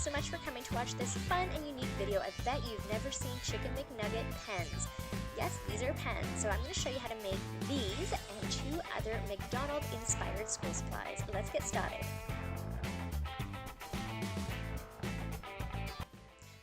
so much for coming to watch this fun and unique video. I bet you've never seen Chicken McNugget pens. Yes, these are pens, so I'm going to show you how to make these and 2 other McDonald's-inspired school supplies. Let's get started.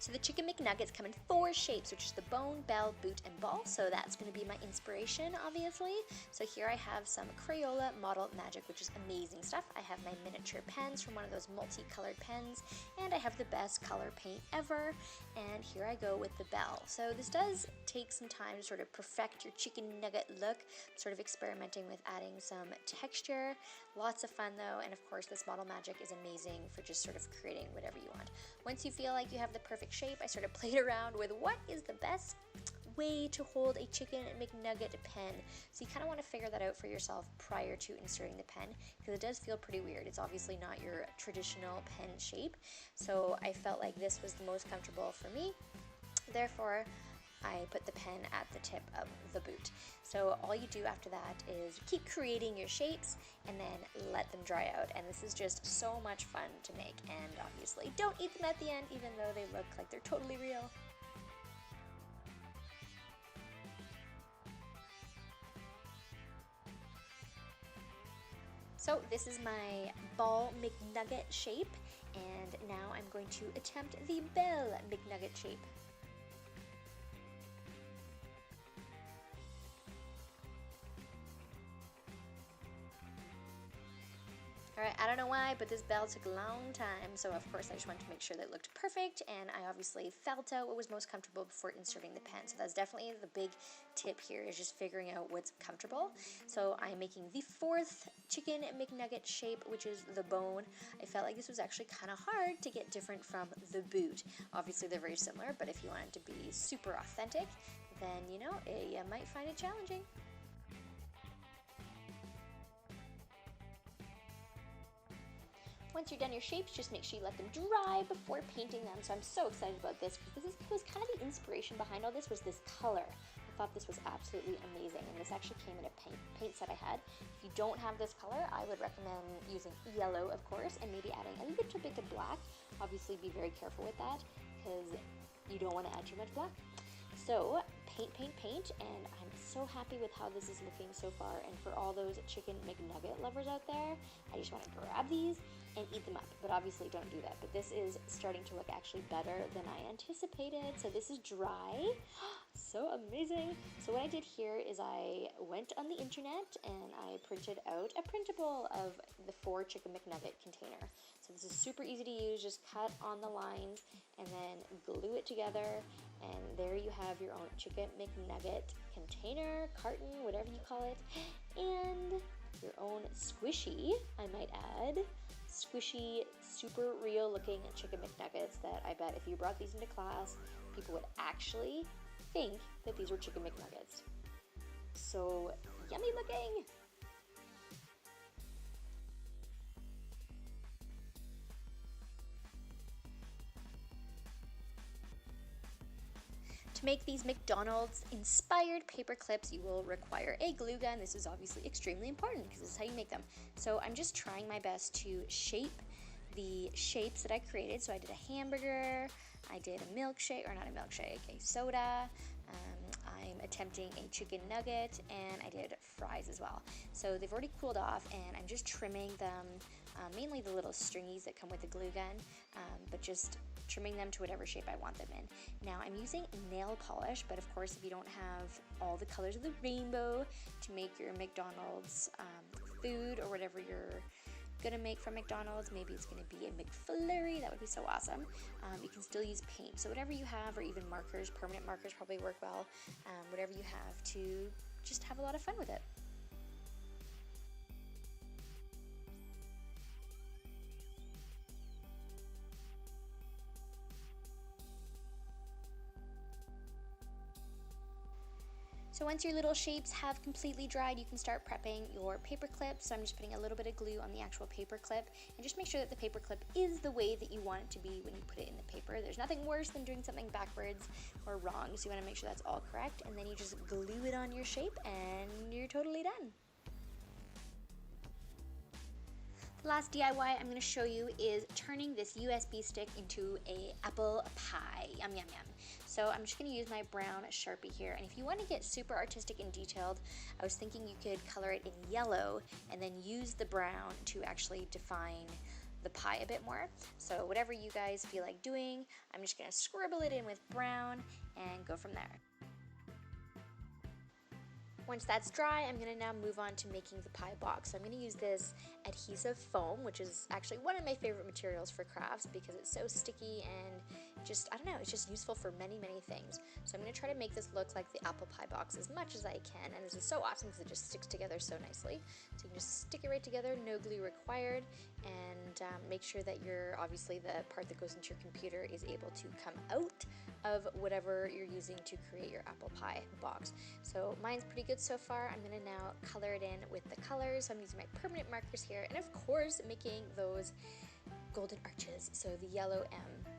So the Chicken McNuggets come in 4 shapes, which is the bone, bell, boot, and ball. So that's going to be my inspiration, obviously. So here I have some Crayola Model Magic, which is amazing stuff. I have my miniature pens from one of those multicolored pens, and I have the best color paint ever. And here I go with the bell. So this does take some time to sort of perfect your chicken nugget look, sort of experimenting with adding some texture. Lots of fun though, and of course this Model Magic is amazing for just sort of creating whatever you want. Once you feel like you have the perfect shape, I sort of played around with what is the best way to hold a Chicken McNugget pen. So you kind of want to figure that out for yourself prior to inserting the pen, because it does feel pretty weird. It's obviously not your traditional pen shape. So I felt like this was the most comfortable for me. Therefore, I put the pen at the tip of the boot. So all you do after that is keep creating your shapes and then let them dry out. And this is just so much fun to make. And obviously don't eat them at the end, even though they look like they're totally real. So this is my ball McNugget shape, and now I'm going to attempt the bell McNugget shape. Alright, I don't know why, but this bell took a long time, so of course I just wanted to make sure that it looked perfect, and I obviously felt out what was most comfortable before inserting the pen. So that's definitely the big tip here, is just figuring out what's comfortable. So I'm making the 4th Chicken McNugget shape, which is the bone. I felt like this was actually kind of hard to get different from the boot. Obviously they're very similar, but if you want it to be super authentic, then you know, you might find it challenging. Once you're done your shapes, just make sure you let them dry before painting them. So I'm so excited about this, because this was kind of the inspiration behind all this, was this color. I thought this was absolutely amazing, and this actually came in a paint set I had. If you don't have this color, I would recommend using yellow, of course, and maybe adding a little bit of black. Obviously be very careful with that, because you don't want to add too much black. So paint, and I'm so happy with how this is looking so far. And for all those Chicken McNugget lovers out there, I just want to grab these and eat them up. But obviously don't do that. But this is starting to look actually better than I anticipated. So this is dry. So amazing. So what I did here is I went on the internet and I printed out a printable of the 4 Chicken McNugget container. So this is super easy to use. Just cut on the lines and then glue it together, and there you have your own Chicken McNugget container, carton, whatever you call it, and your own squishy, I might add, squishy, super real looking Chicken McNuggets that I bet if you brought these into class, people would actually think that these were Chicken McNuggets. So yummy looking! To make these McDonald's inspired paper clips, you will require a glue gun. This is obviously extremely important because this is how you make them. So I'm just trying my best to shape the shapes that I created. So I did a hamburger, I did a milkshake, or not a milkshake, a soda. I'm attempting a chicken nugget, and I did fries as well. So they've already cooled off, and I'm just trimming them, mainly the little stringies that come with the glue gun, but just trimming them to whatever shape I want them in. Now I'm using nail polish, but of course if you don't have all the colors of the rainbow to make your McDonald's food or whatever you're gonna make from McDonald's, maybe it's gonna be a McFlurry, that would be so awesome. You can still use paint, so whatever you have, or even markers, permanent markers probably work well, whatever you have to just have a lot of fun with it. So once your little shapes have completely dried, you can start prepping your paper clip. So I'm just putting a little bit of glue on the actual paper clip, and just make sure that the paper clip is the way that you want it to be when you put it in the paper. There's nothing worse than doing something backwards or wrong, so you want to make sure that's all correct, and then you just glue it on your shape and you're totally done. The last DIY I'm going to show you is turning this USB stick into a apple pie. Yum, yum, yum. So I'm just going to use my brown Sharpie here. And if you want to get super artistic and detailed, I was thinking you could color it in yellow and then use the brown to actually define the pie a bit more. So whatever you guys feel like doing, I'm just going to scribble it in with brown and go from there. Once that's dry, I'm going to now move on to making the pie box. So I'm going to use this adhesive foam, which is actually one of my favorite materials for crafts because it's so sticky and just, I don't know, it's just useful for many, many things. So I'm going to try to make this look like the apple pie box as much as I can, and this is so awesome because it just sticks together so nicely. So you can just stick it right together, no glue required, and make sure that obviously the part that goes into your computer is able to come out of whatever you're using to create your apple pie box. So mine's pretty good so far. I'm going to now color it in with the colors. So I'm using my permanent markers here, and of course making those golden arches, so the yellow M.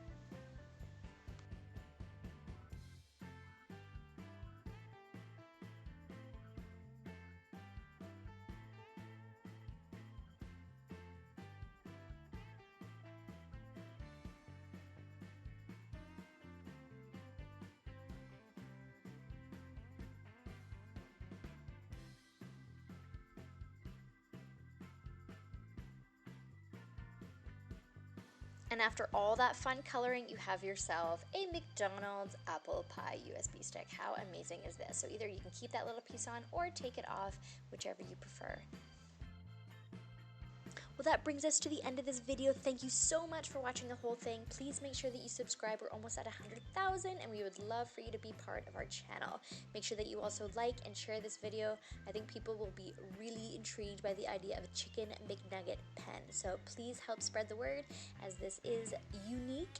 And after all that fun coloring, you have yourself a McDonald's apple pie USB stick. How amazing is this? So either you can keep that little piece on or take it off, whichever you prefer. Well, that brings us to the end of this video. Thank you so much for watching the whole thing. Please make sure that you subscribe. We're almost at 100,000 and we would love for you to be part of our channel. Make sure that you also like and share this video. I think people will be really intrigued by the idea of a Chicken McNugget pen. So please help spread the word as this is unique.